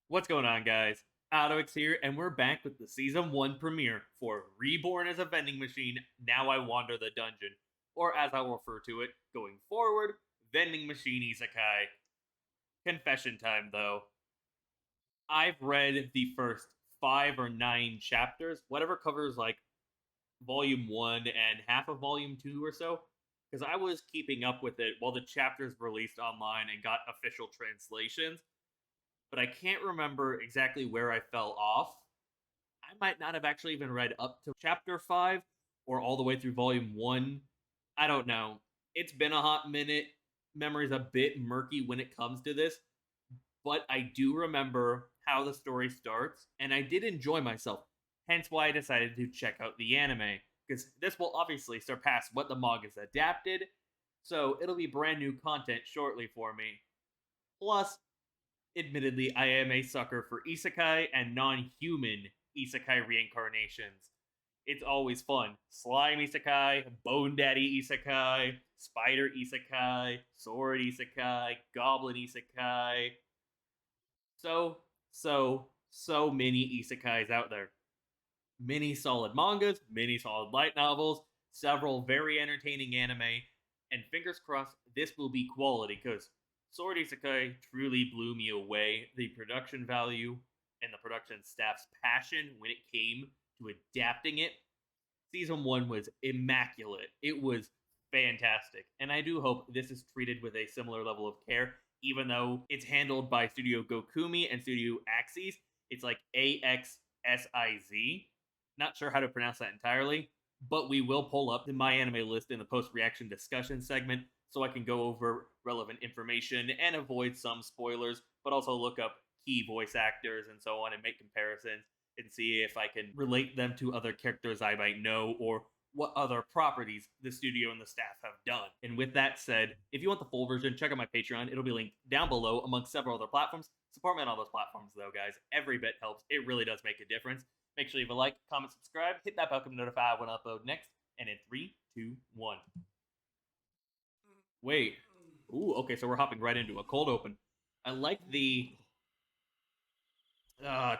What's going on, guys? AlduicS here, and we're back with the Season 1 premiere for Reborn as a Vending Machine, Now I Wander the Dungeon, or as I'll refer to it going forward, Vending Machine Isekai. Confession time, though. I've read the first 5 or 9 chapters, whatever covers like Volume 1 and half of Volume 2 or so, because I was keeping up with it while the chapters released online and got official translations, but I can't remember exactly where I fell off. I might not have actually even read up to chapter 5 or all the way through volume 1. I don't know. It's been a hot minute. Memory's a bit murky when it comes to this, but I do remember how the story starts, and I did enjoy myself. Hence why I decided to check out the anime, because this will obviously surpass what the manga's adapted, so it'll be brand new content shortly for me. Plus, admittedly, I am a sucker for isekai and non human isekai reincarnations. It's always fun. Slime isekai, Bone Daddy isekai, Spider isekai, Sword isekai, Goblin isekai. So many isekais out there. Many solid mangas, many solid light novels, several very entertaining anime, and fingers crossed this will be quality because Sword Isekai truly blew me away. The production value and the production staff's passion when it came to adapting it. Season 1 was immaculate. It was fantastic. And I do hope this is treated with a similar level of care, even though it's handled by Studio Gokumi and Studio Axis. It's like AXSIZ. Not sure how to pronounce that entirely, but we will pull up the My Anime list in the post reaction discussion segment so I can go over relevant information and avoid some spoilers, but also look up key voice actors and so on and make comparisons and see if I can relate them to other characters I might know or what other properties the studio and the staff have done. And with that said, if you want the full version, check out my Patreon. It'll be linked down below amongst several other platforms. Support me on all those platforms, though, guys. Every bit helps. It really does make a difference. Make sure you leave a like, comment, subscribe, hit that bell to notify when I upload next. And in 3, 2, 1. Wait. Ooh, okay, so we're hopping right into a cold open. I like the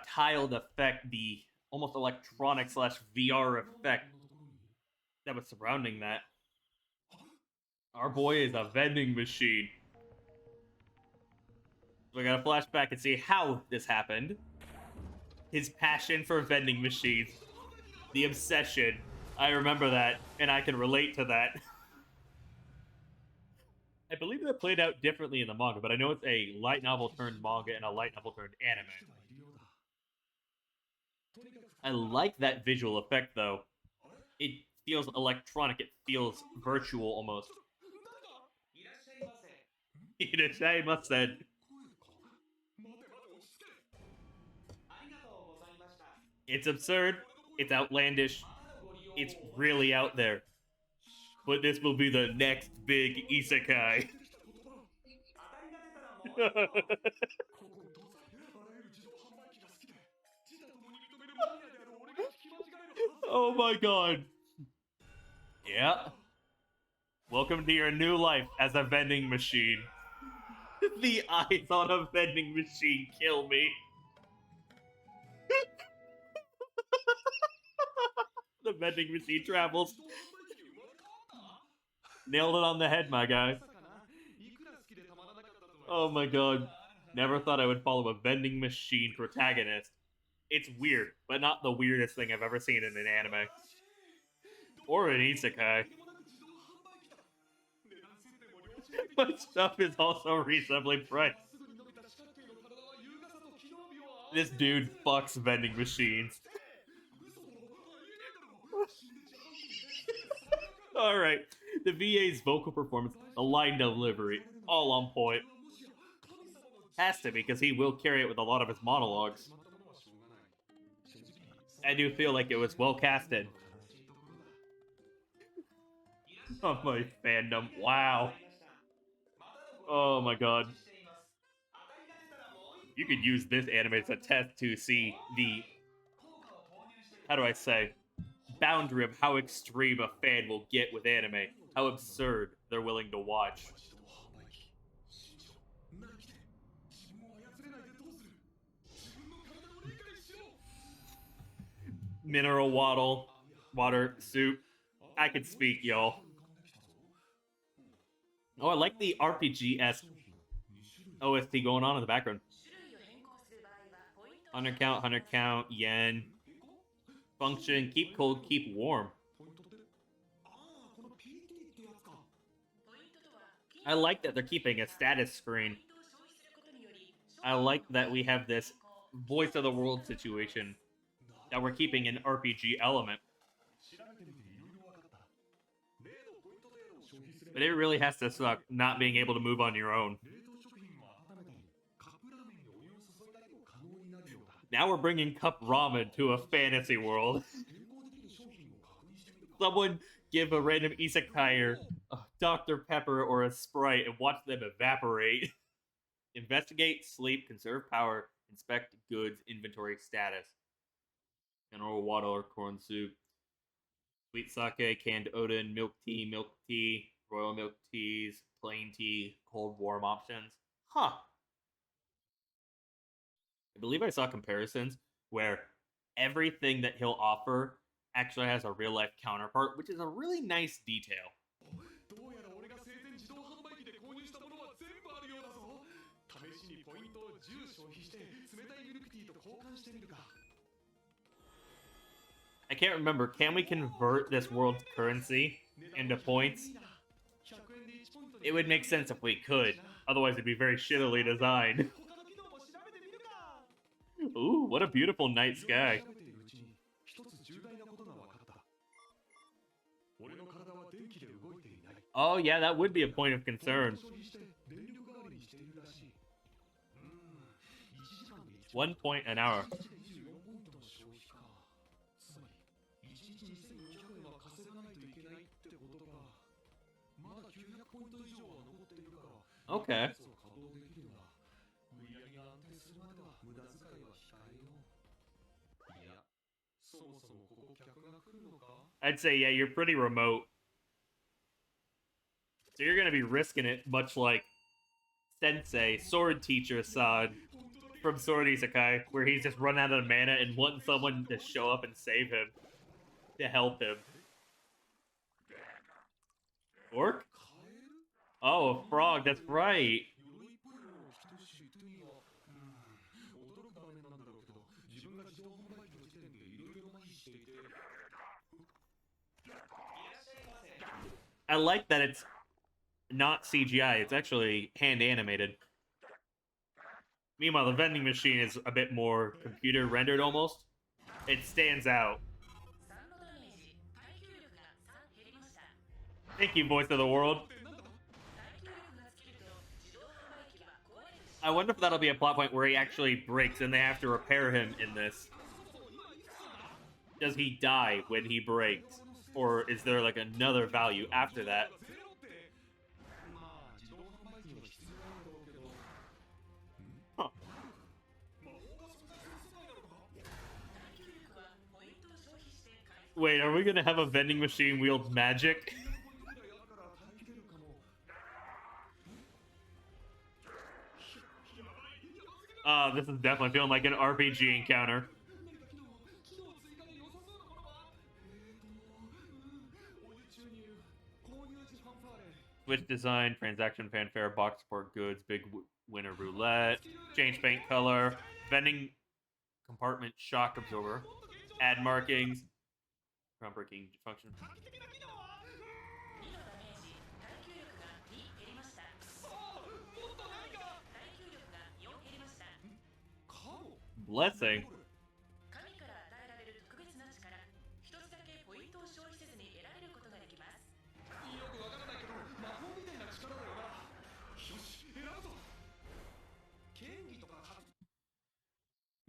tiled effect, the almost electronic slash VR effect that was surrounding that. Our boy is a vending machine. We're gonna flashback and see how this happened. His passion for vending machines. The obsession. I remember that, and I can relate to that. I believe that played out differently in the manga, but I know it's a light novel turned manga and a light novel turned anime. I like that visual effect, though. It feels electronic. It feels virtual, almost. Irashaimase. It's absurd. It's outlandish. It's really out there. But this will be the next big isekai. Oh my god. Yeah. Welcome to your new life as a vending machine. The eyes on a vending machine kill me. The vending machine travels. Nailed it on the head, my guy. Oh my god. Never thought I would follow a vending machine protagonist. It's weird, but not the weirdest thing I've ever seen in an anime. Or an isekai. But stuff is also reasonably priced. This dude fucks vending machines. Alright, the VA's vocal performance, the line delivery, all on point. Has to be, because he will carry it with a lot of his monologues. I do feel like it was well casted. Oh, my fandom. Wow. Oh my god. You could use this anime as a test to see the, how do I say, boundary of how extreme a fan will get with anime. How absurd they're willing to watch. Mineral water, soup. I could speak, y'all. Oh, I like the RPG-esque OST going on in the background. 100 count, yen. Function, keep cold, keep warm. I like that they're keeping a status screen. I like that we have this voice of the world situation, that we're keeping an RPG element. But it really has to suck not being able to move on your own. Now we're bringing cup ramen to a fantasy world. Someone give a random isekai a Dr. Pepper or a Sprite and watch them evaporate. Investigate, sleep, conserve power, inspect goods, inventory status. General water or corn soup. Sweet sake, canned odin, milk tea, royal milk teas, plain tea, cold warm options. Huh. I believe I saw comparisons where everything that he'll offer actually has a real life counterpart, which is a really nice detail. I can't remember. Can we convert this world's currency into points? It would make sense if we could. Otherwise, it'd be very shittily designed. Ooh, what a beautiful night sky. Oh, yeah, that would be a point of concern. 1 point an hour. Okay. I'd say, yeah, you're pretty remote. So you're gonna be risking it, much like Sensei, sword teacher Assad from Sword Isekai, where he's just run out of mana and wanting someone to show up and save him, to help him. Orc? Oh, a frog, that's right. I like that it's not CGI, it's actually hand animated. Meanwhile, the vending machine is a bit more computer rendered almost. It stands out. Thank you, voice of the world. I wonder if that'll be a plot point where he actually breaks and they have to repair him in this. Does he die when he breaks? Or is there like another value after that? Huh. Wait, are we gonna have a vending machine wield magic? This is definitely feeling like an RPG encounter. Switch design, transaction fanfare, box support goods, big winner roulette, change paint color, vending compartment shock absorber, add markings, groundbreaking function. Blessing.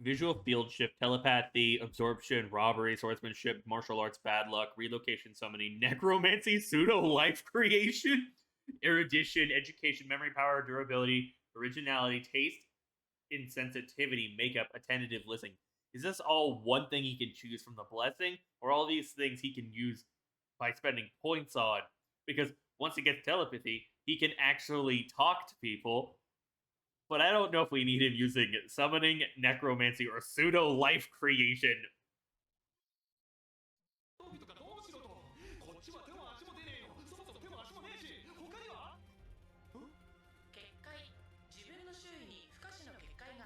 Visual field shift, telepathy, absorption, robbery, swordsmanship, martial arts, bad luck, relocation summoning, necromancy, pseudo life creation, erudition, education, memory power, durability, originality, taste, insensitivity, makeup, attentive listening. Is this all one thing he can choose from the blessing, or all these things he can use by spending points on? Because once he gets telepathy, he can actually talk to people. But I don't know if we need him using summoning, necromancy, or pseudo life creation.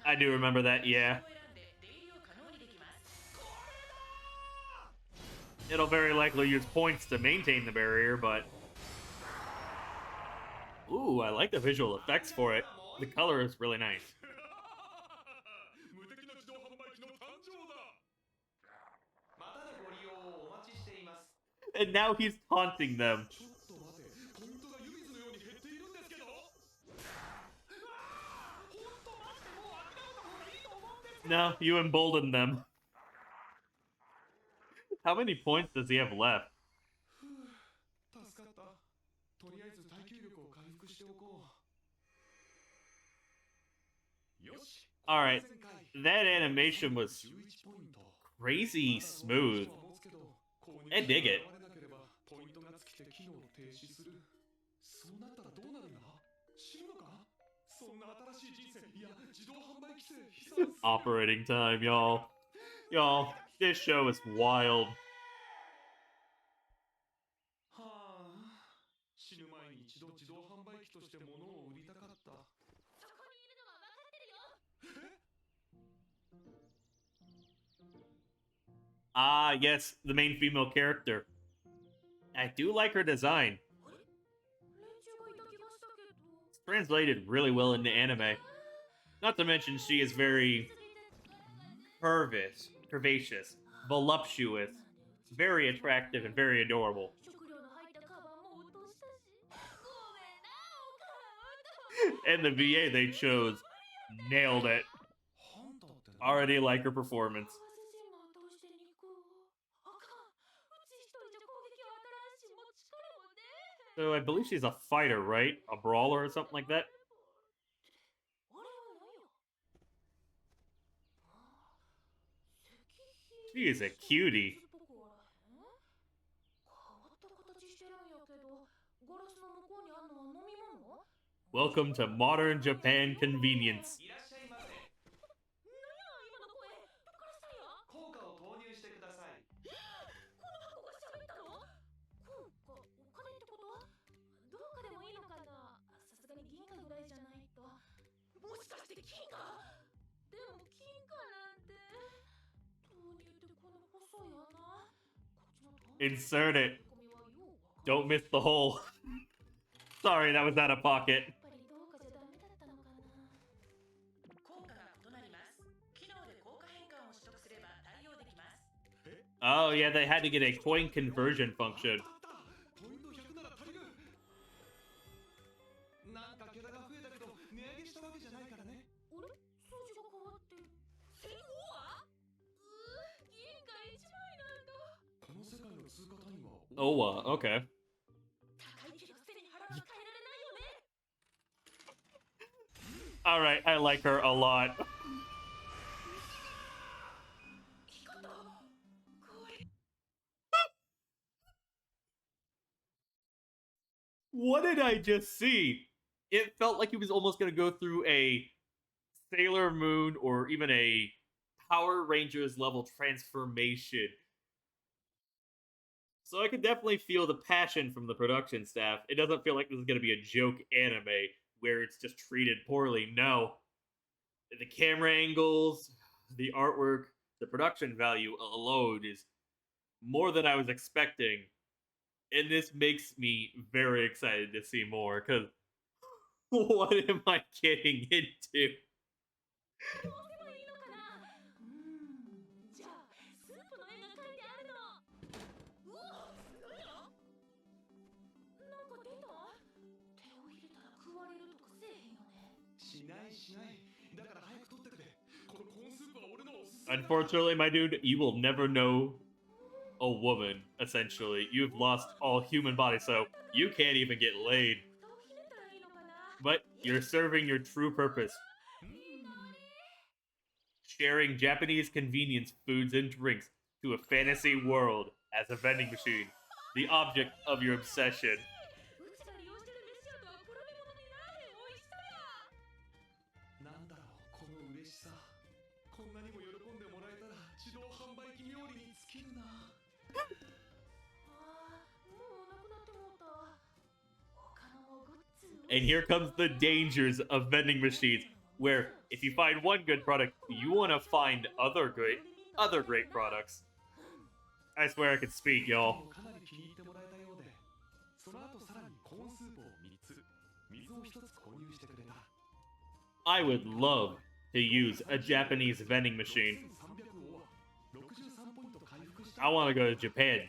I do remember that, yeah. It'll very likely use points to maintain the barrier, but... Ooh, I like the visual effects for it. The color is really nice. And now he's taunting them. No, you embolden them. How many points does he have left? Alright, that animation was crazy smooth. I dig it. Operating time, y'all. Y'all, this show is wild. Ah, yes, the main female character. I do like her design. It's translated really well into anime. Not to mention she is very curvaceous, voluptuous, very attractive, and very adorable. And the VA they chose nailed it. Already like her performance. So I believe she's a fighter, right? A brawler or something like that? She is a cutie. Welcome to modern Japan convenience. Insert it. Don't miss the hole. Sorry, that was out of pocket. Oh, yeah, they had to get a coin conversion function. Oh, okay. Alright, I like her a lot. What did I just see? It felt like he was almost going to go through a Sailor Moon or even a Power Rangers level transformation. So I could definitely feel the passion from the production staff. It doesn't feel like this is going to be a joke anime where it's just treated poorly. No. The camera angles, the artwork, the production value alone is more than I was expecting. And this makes me very excited to see more, because what am I getting into? Unfortunately, my dude, you will never know a woman, essentially. You've lost all human body, so you can't even get laid. But you're serving your true purpose. Sharing Japanese convenience foods and drinks to a fantasy world as a vending machine. The object of your obsession. And here comes the dangers of vending machines, where if you find one good product, you want to find other great products. I swear I could speak, y'all. I would love to use a Japanese vending machine. I want to go to Japan.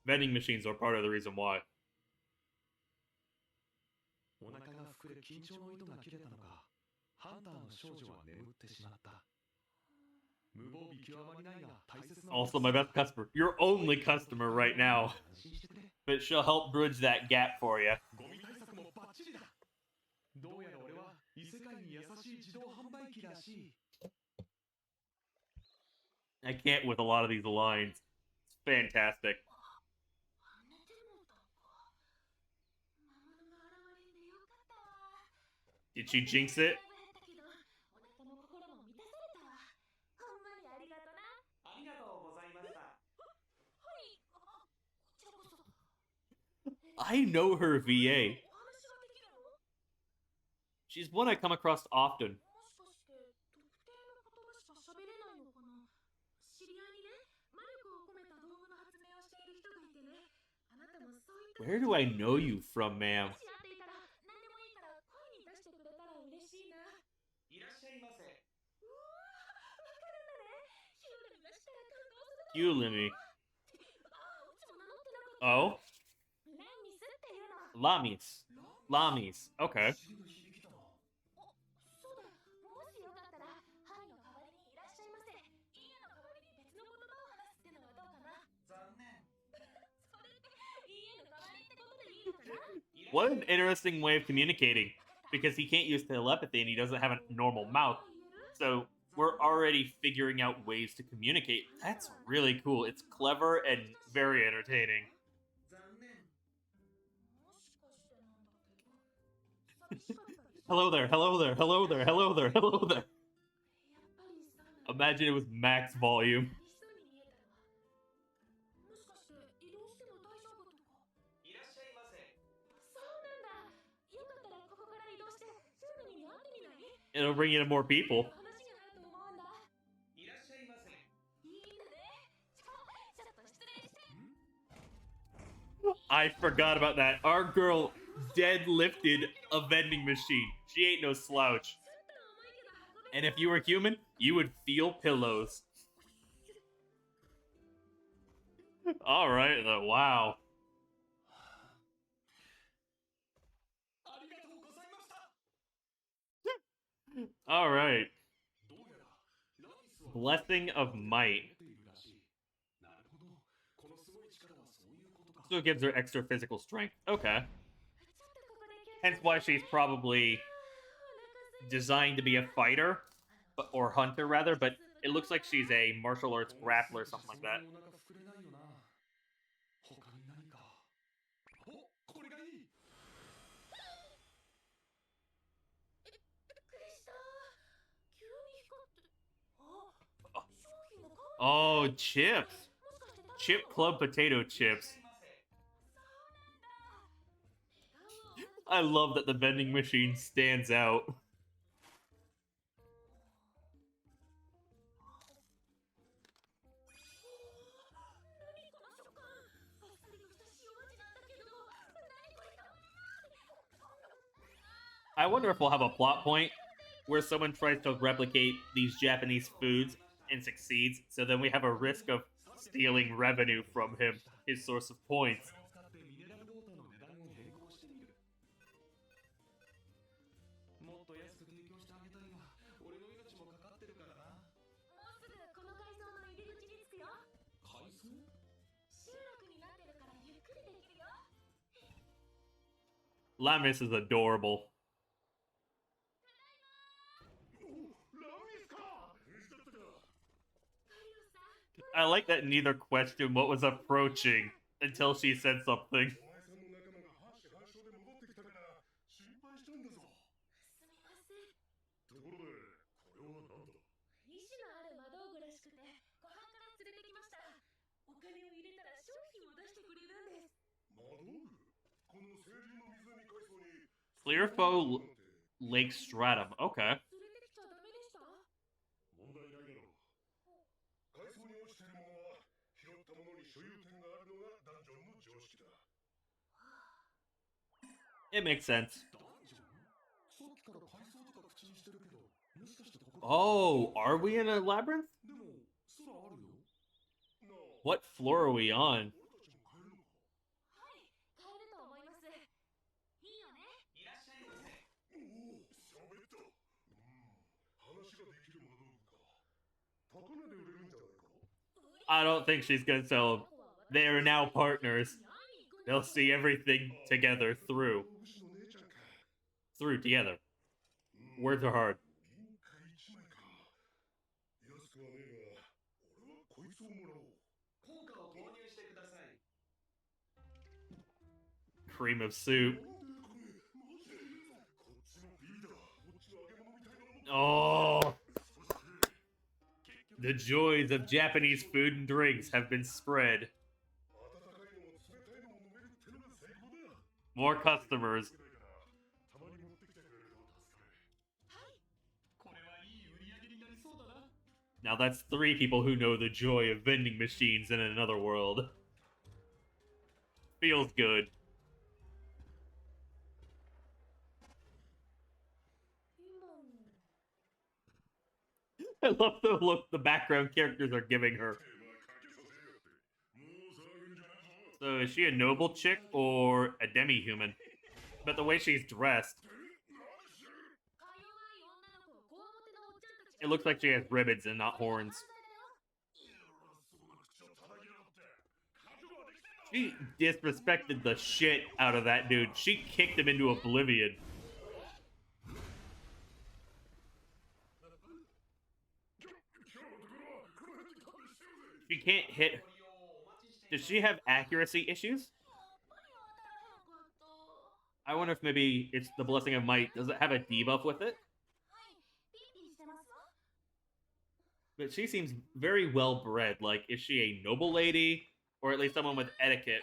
Vending machines are part of the reason why. Also, my best customer. Your only customer right now. But she'll help bridge that gap for you. I can't with a lot of these lines. It's fantastic. Did she jinx it? I know her VA. She's one I come across often. Where do I know you from, ma'am? Yulimi. Oh? Lamis. Lamis. Okay. What an interesting way of communicating, because he can't use telepathy and he doesn't have a normal mouth. So we're already figuring out ways to communicate. That's really cool. It's clever and very entertaining. Hello there, hello there, hello there, hello there, hello there. Imagine it was max volume. It'll bring in more people. I forgot about that. Our girl deadlifted a vending machine. She ain't no slouch. And if you were human, you would feel pillows. Alright, wow. Alright. Blessing of Might. So it gives her extra physical strength. Okay. Hence why she's probably designed to be a fighter, or hunter rather, but it looks like she's a martial arts grappler or something like that. Oh, chips. Chip Club potato chips. I love that the vending machine stands out. I wonder if we'll have a plot point where someone tries to replicate these Japanese foods and succeeds, so then we have a risk of stealing revenue from him, his source of points. Lamis is adorable. I like that neither questioned what was approaching until she said something. Lake Stratum. Okay. It makes sense. Oh, are we in a labyrinth? What floor are we on? I don't think she's gonna sell them. They are now partners. They'll see everything together through. Through together. Words are hard. Cream of soup. Oh! The joys of Japanese food and drinks have been spread. More customers. Now that's 3 people who know the joy of vending machines in another world. Feels good. I love the look the background characters are giving her. So is she a noble chick or a demi-human? But the way she's dressed, it looks like she has ribbons and not horns. She disrespected the shit out of that dude. She kicked him into oblivion. She can't hit. Does she have accuracy issues? I wonder if maybe it's the Blessing of Might. Does it have a debuff with it? But she seems very well bred. Like, is she a noble lady? Or at least someone with etiquette?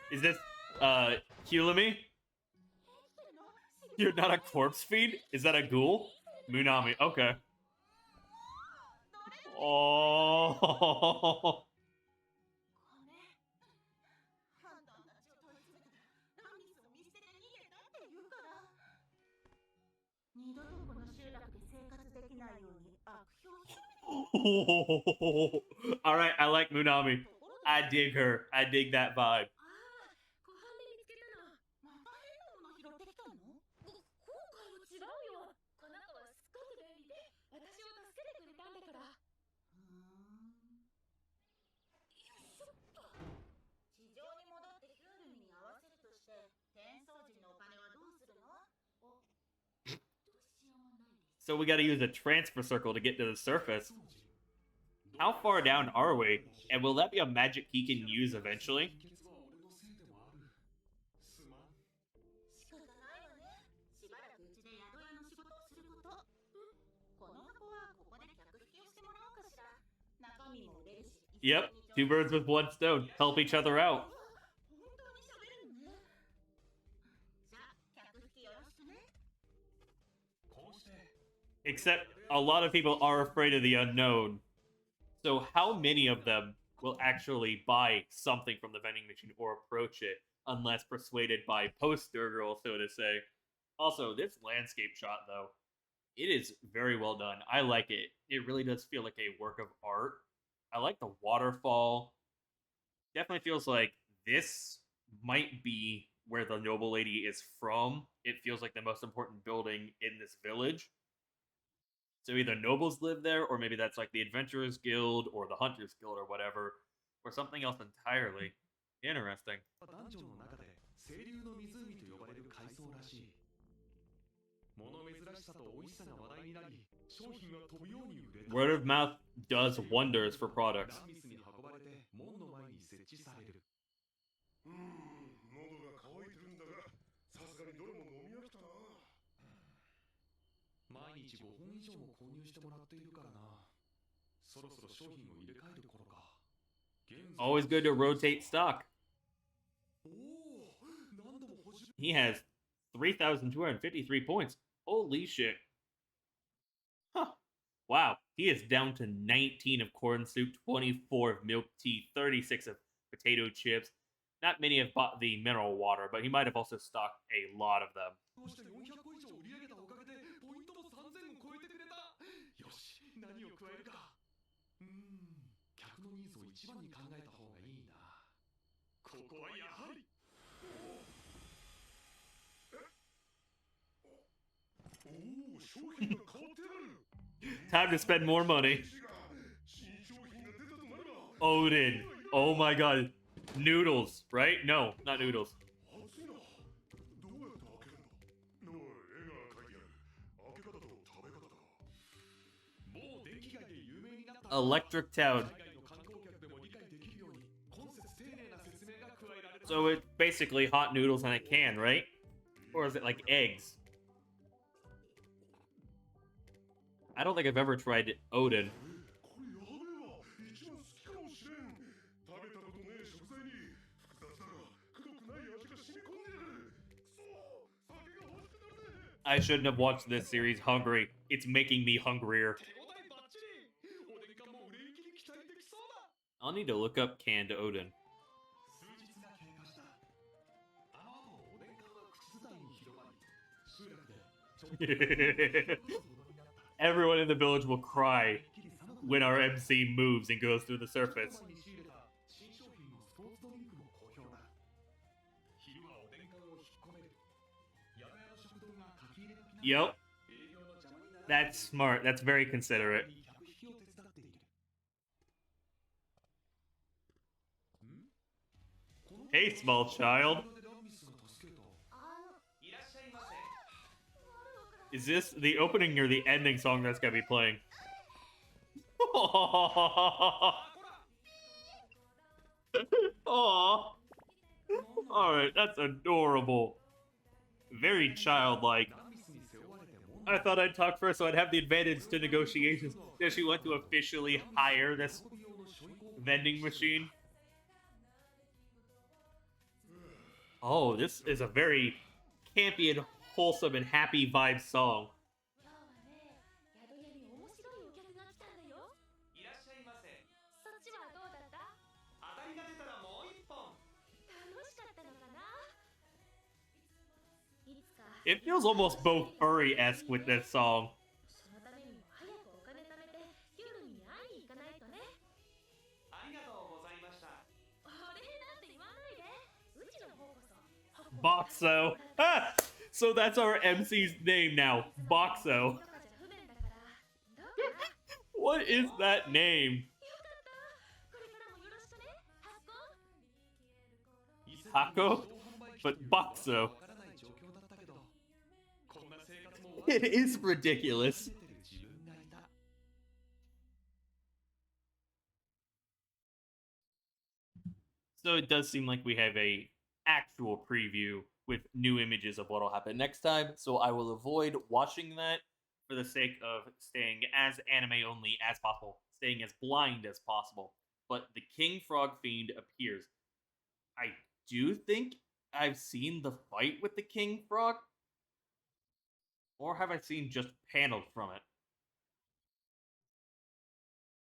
Is this, Hulami? You're not a corpse feed? Is that a ghoul? Munami, okay. Oh. Alright, I like Munami. I dig her. I dig that vibe. So we gotta use a transfer circle to get to the surface. How far down are we? And will that be a magic he can use eventually? Yep, 2 birds with 1 stone. Help each other out. Except a lot of people are afraid of the unknown. So how many of them will actually buy something from the vending machine or approach it unless persuaded by poster girl, so to say? Also, this landscape shot, though, it is very well done. I like it. It really does feel like a work of art. I like the waterfall. Definitely feels like this might be where the noble lady is from. It feels like the most important building in this village. So either nobles live there, or maybe that's like the Adventurers Guild or the Hunters Guild or whatever, or something else entirely. Interesting. Word of mouth does wonders for products. Always good to rotate stock. He has 3,253 points. Holy shit. Huh. Wow. He is down to 19 of corn soup, 24 of milk tea, 36 of potato chips. Not many have bought the mineral water, but he might have also stocked a lot of them. Time to spend more money. Odin. Oh my god. Noodles, right? No, not noodles. Electric Town. So it's basically hot noodles in a can, right? Or is it like eggs? I don't think I've ever tried Odin. I shouldn't have watched this series hungry. It's making me hungrier. I'll need to look up canned Odin. Everyone in the village will cry when our MC moves and goes through the surface. Yep. That's smart. That's very considerate. Hey, small child. Is this the opening or the ending song that's gonna be playing? Aww. Alright, that's adorable. Very childlike. I thought I'd talk first so I'd have the advantage to negotiations. Does she want to officially hire this vending machine? Oh, this is a very campy and wholesome and happy vibe song. It feels almost both furry-esque with this song. Boxo. Ah! So that's our MC's name now, Boxo. What is that name? Taco? But Boxo. It is ridiculous. So it does seem like we have a actual preview with new images of what'll happen next time, so I will avoid watching that for the sake of staying as anime only as possible, staying as blind as possible. But the King Frog Fiend appears. I do think I've seen the fight with the King Frog, or have I seen just panels from it?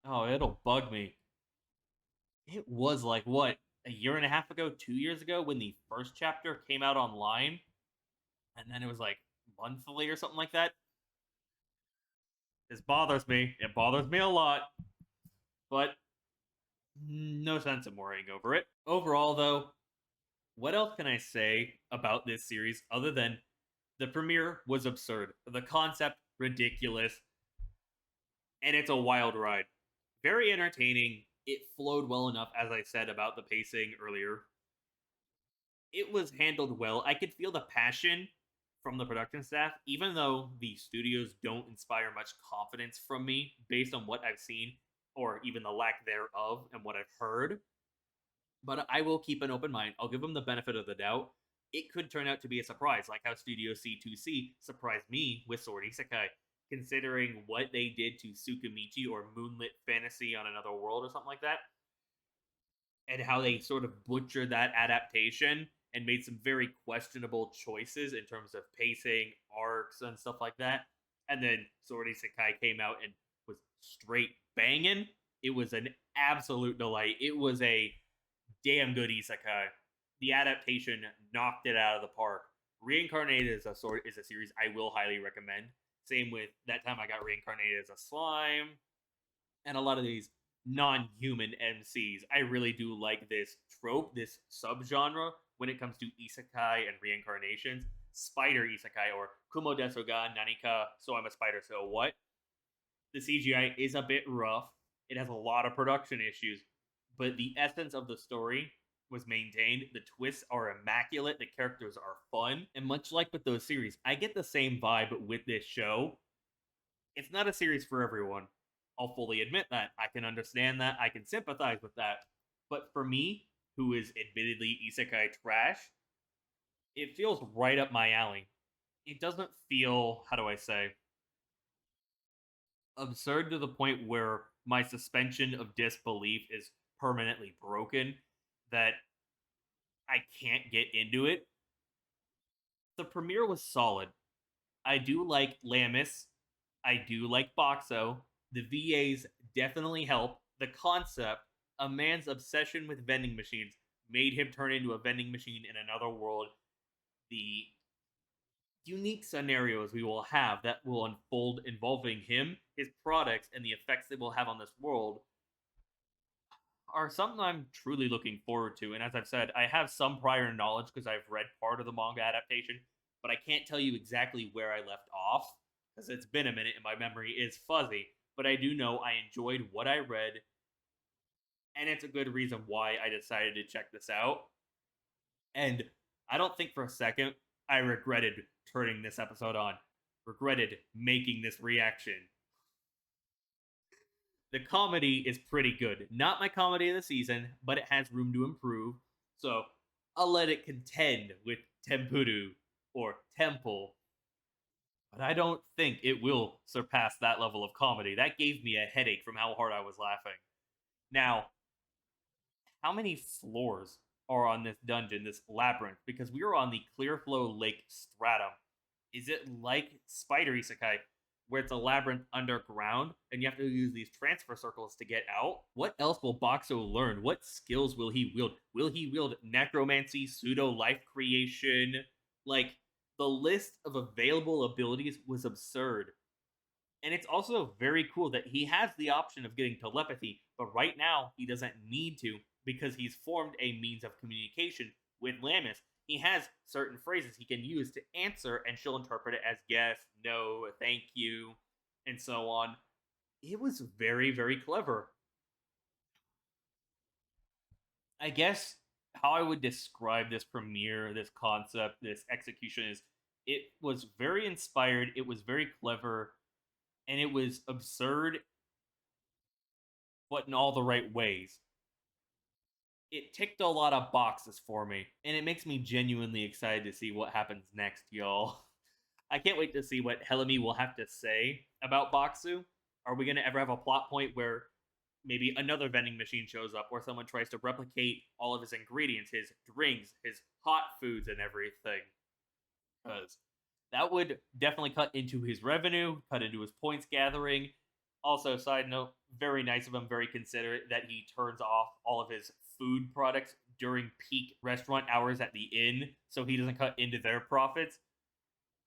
Oh, it'll bug me. It was like, what, a year and a half ago, 2 years ago, when the first chapter came out online? And then it was like monthly or something like that? This bothers me. It bothers me a lot. But no sense in worrying over it. Overall, though, what else can I say about this series other than the premiere was absurd, the concept ridiculous, and it's a wild ride. Very entertaining. It flowed well enough, as I said about the pacing earlier. It was handled well. I could feel the passion from the production staff, even though the studios don't inspire much confidence from me based on what I've seen, or even the lack thereof, and what I've heard. But I will keep an open mind. I'll give them the benefit of the doubt. It could turn out to be a surprise, like how Studio C2C surprised me with Sword Isekai, considering what they did to Tsukimichi or Moonlit Fantasy on Another World or something like that. and how they sort of butchered that adaptation and made some very questionable choices in terms of pacing, arcs, and stuff like that. And then Sword Isekai came out and was straight banging. It was an absolute delight. It was a damn good isekai. The adaptation knocked it out of the park. Reincarnated is a series I will highly recommend. Same with that time I got reincarnated as a slime, and a lot of these non-human MCs. I really do like this trope, this subgenre when it comes to isekai and reincarnations. Spider isekai or Kumo desu ga nanika, so I'm a spider, so what? The CGI is a bit rough. It has a lot of production issues, but the essence of the story was maintained. The twists are immaculate. The characters are fun. And much like with those series, I get the same vibe with this show. It's not a series for everyone. I'll fully admit that. I can understand that. I can sympathize with that. But for me, who is admittedly isekai trash, it feels right up my alley. It doesn't feel, how do I say, absurd to the point where my suspension of disbelief is permanently broken, that I can't get into it. The premiere was solid. I do like Lamis. I do like Boxo. The VAs definitely help. The concept, a man's obsession with vending machines, made him turn into a vending machine in another world. The unique scenarios we will have that will unfold involving him, his products, and the effects they will have on this world are something I'm truly looking forward to. And as I've said, I have some prior knowledge because I've read part of the manga adaptation, but I can't tell you exactly where I left off because it's been a minute and my memory is fuzzy. But I do know I enjoyed what I read, and it's a good reason why I decided to check this out. And I don't think for a second I regretted turning this episode on, regretted making this reaction. The comedy is pretty good. Not my comedy of the season, but it has room to improve. So I'll let it contend with Tempuru or Temple. But I don't think it will surpass that level of comedy. That gave me a headache from how hard I was laughing. Now, how many floors are on this dungeon, this labyrinth? Because we are on the Clearflow Lake Stratum. Is it like Spider Isekai, where it's a labyrinth underground and you have to use these transfer circles to get out? What else will Boxo learn? What skills will he wield? Will he wield necromancy, pseudo life creation? Like, the list of available abilities was absurd. And it's also very cool that he has the option of getting telepathy, but right now he doesn't need to because he's formed a means of communication with Lamis. He has certain phrases he can use to answer, and she'll interpret it as yes, no, thank you, and so on. It was very, very clever. I guess how I would describe this premiere, this concept, this execution is it was very inspired, it was very clever, and it was absurd, but in all the right ways. It ticked a lot of boxes for me, and it makes me genuinely excited to see what happens next, y'all. I can't wait to see what Helemi will have to say about Boxu. Are we going to ever have a plot point where maybe another vending machine shows up, or someone tries to replicate all of his ingredients, his drinks, his hot foods, and everything? Because that would definitely cut into his revenue, cut into his points gathering. Also, side note, very nice of him, very considerate that he turns off all of his food products during peak restaurant hours at the inn so he doesn't cut into their profits.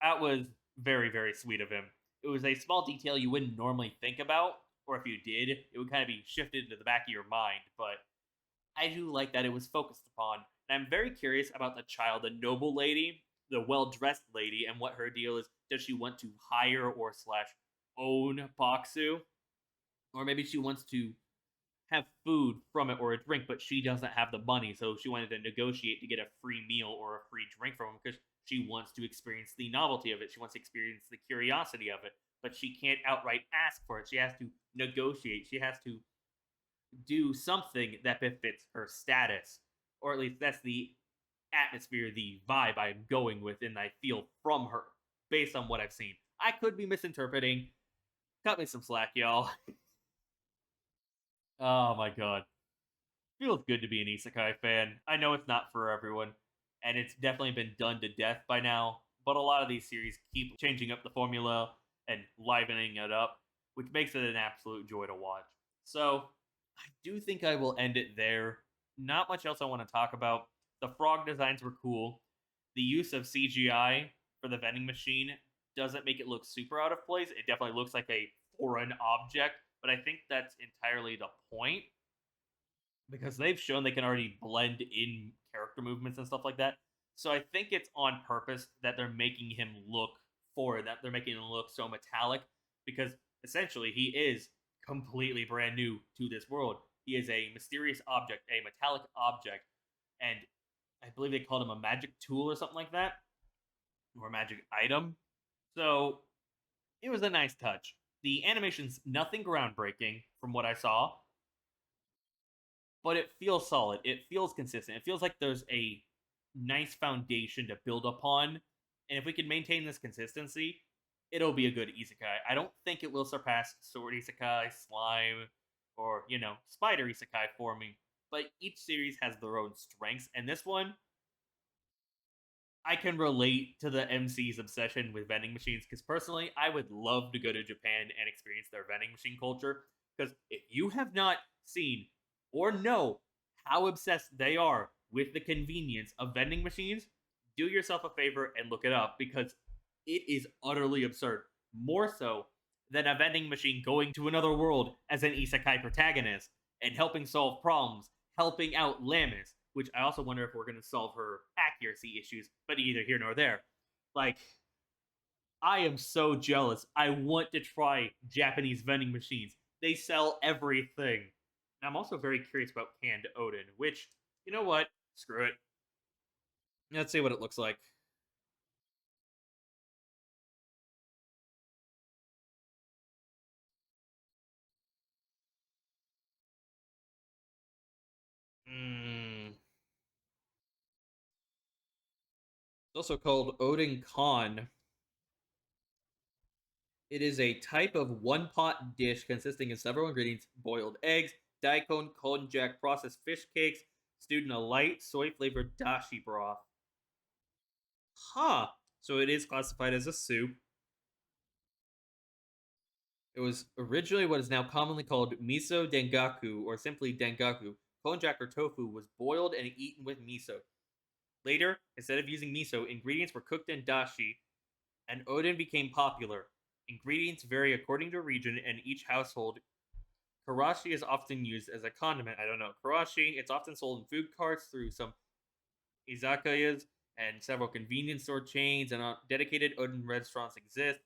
That was very, very sweet of him. It was a small detail you wouldn't normally think about, or if you did, it would kind of be shifted into the back of your mind, but I do like that it was focused upon. And I'm very curious about the child, the noble lady, the well-dressed lady, and what her deal is. Does she want to hire or slash own Boxu? Or maybe she wants to have food from it or a drink, but she doesn't have the money, so she wanted to negotiate to get a free meal or a free drink from him because she wants to experience the novelty of it. She wants to experience the curiosity of it, but she can't outright ask for it. She has to negotiate. She has to do something that befits her status, or at least that's the atmosphere, the vibe I'm going with, and I feel from her based on what I've seen. I could be misinterpreting. Cut me some slack, y'all. Oh my god. Feels good to be an isekai fan. I know it's not for everyone, and it's definitely been done to death by now, but a lot of these series keep changing up the formula and livening it up, which makes it an absolute joy to watch. So, I do think I will end it there. Not much else I want to talk about. The frog designs were cool. The use of CGI for the vending machine doesn't make it look super out of place. It definitely looks like a foreign object, but I think that's entirely the point because they've shown they can already blend in character movements and stuff like that. So I think it's on purpose that they're making him look foreign, that they're making him look so metallic, because essentially he is completely brand new to this world. He is a mysterious object, a metallic object, and I believe they called him a magic tool or something like that, or a magic item. So it was a nice touch. The animation's nothing groundbreaking from what I saw, but it feels solid. It feels consistent. It feels like there's a nice foundation to build upon. And if we can maintain this consistency, it'll be a good isekai. I don't think it will surpass Sword Isekai, Slime, or, Spider Isekai for me. But each series has their own strengths. And this one, I can relate to the MC's obsession with vending machines because personally, I would love to go to Japan and experience their vending machine culture. Because if you have not seen or know how obsessed they are with the convenience of vending machines, do yourself a favor and look it up because it is utterly absurd. More so than a vending machine going to another world as an isekai protagonist and helping solve problems, helping out Lamis, which I also wonder if we're going to solve her accuracy issues, but either here nor there. Like, I am so jealous. I want to try Japanese vending machines. They sell everything. And I'm also very curious about canned Odin, which, you know what? Screw it. Let's see what it looks like. It's also called Odin Khan. It is a type of one pot dish consisting of several ingredients: boiled eggs, daikon, konjac, processed fish cakes, stewed in a light soy flavored dashi broth. Huh. So it is classified as a soup. It was originally what is now commonly called miso dengaku or simply dengaku. Konjac or tofu was boiled and eaten with miso. Later, instead of using miso, ingredients were cooked in dashi, and Odin became popular. Ingredients vary according to region and each household. Karashi is often used as a condiment. I don't know. Karashi, it's often sold in food carts through some izakayas and several convenience store chains, and dedicated Odin restaurants exist.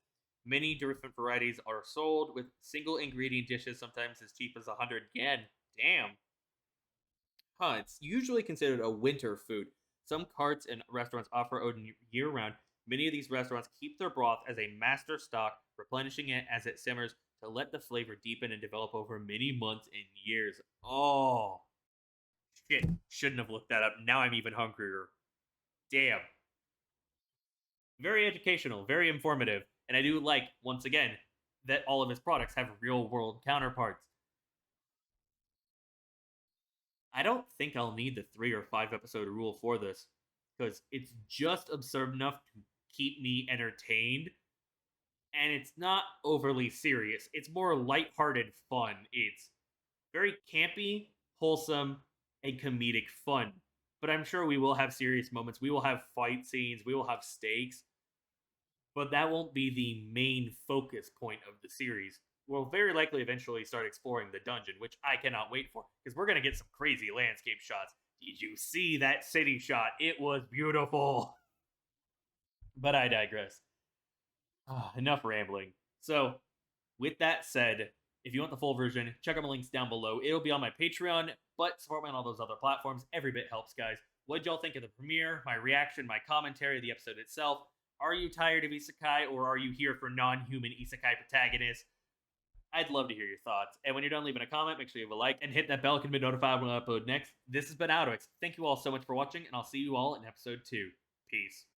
Many different varieties are sold with single ingredient dishes, sometimes as cheap as 100 yen. Damn. Huh, it's usually considered a winter food. Some carts and restaurants offer Odin year round. Many of these restaurants keep their broth as a master stock, replenishing it as it simmers to let the flavor deepen and develop over many months and years. Oh, shit. Shouldn't have looked that up. Now I'm even hungrier. Damn. Very educational, very informative. And I do like, once again, that all of his products have real world counterparts. I don't think I'll need the 3 or 5 episode rule for this because it's just absurd enough to keep me entertained, and it's not overly serious. It's more lighthearted fun. It's very campy, wholesome, and comedic fun. But I'm sure we will have serious moments. We will have fight scenes. We will have stakes. But that won't be the main focus point of the series. We'll very likely eventually start exploring the dungeon, which I cannot wait for, because we're going to get some crazy landscape shots. Did you see that city shot? It was beautiful. But I digress. Enough rambling. So, with that said, if you want the full version, check out my links down below. It'll be on my Patreon, but support me on all those other platforms. Every bit helps, guys. What'd y'all think of the premiere, my reaction, my commentary, the episode itself? Are you tired of isekai, or are you here for non-human isekai protagonists? I'd love to hear your thoughts. And when you're done leaving a comment, make sure you leave a like and hit that bell to be notified when I upload next. This has been AlduicS. Thank you all so much for watching, and I'll see you all in episode 2. Peace.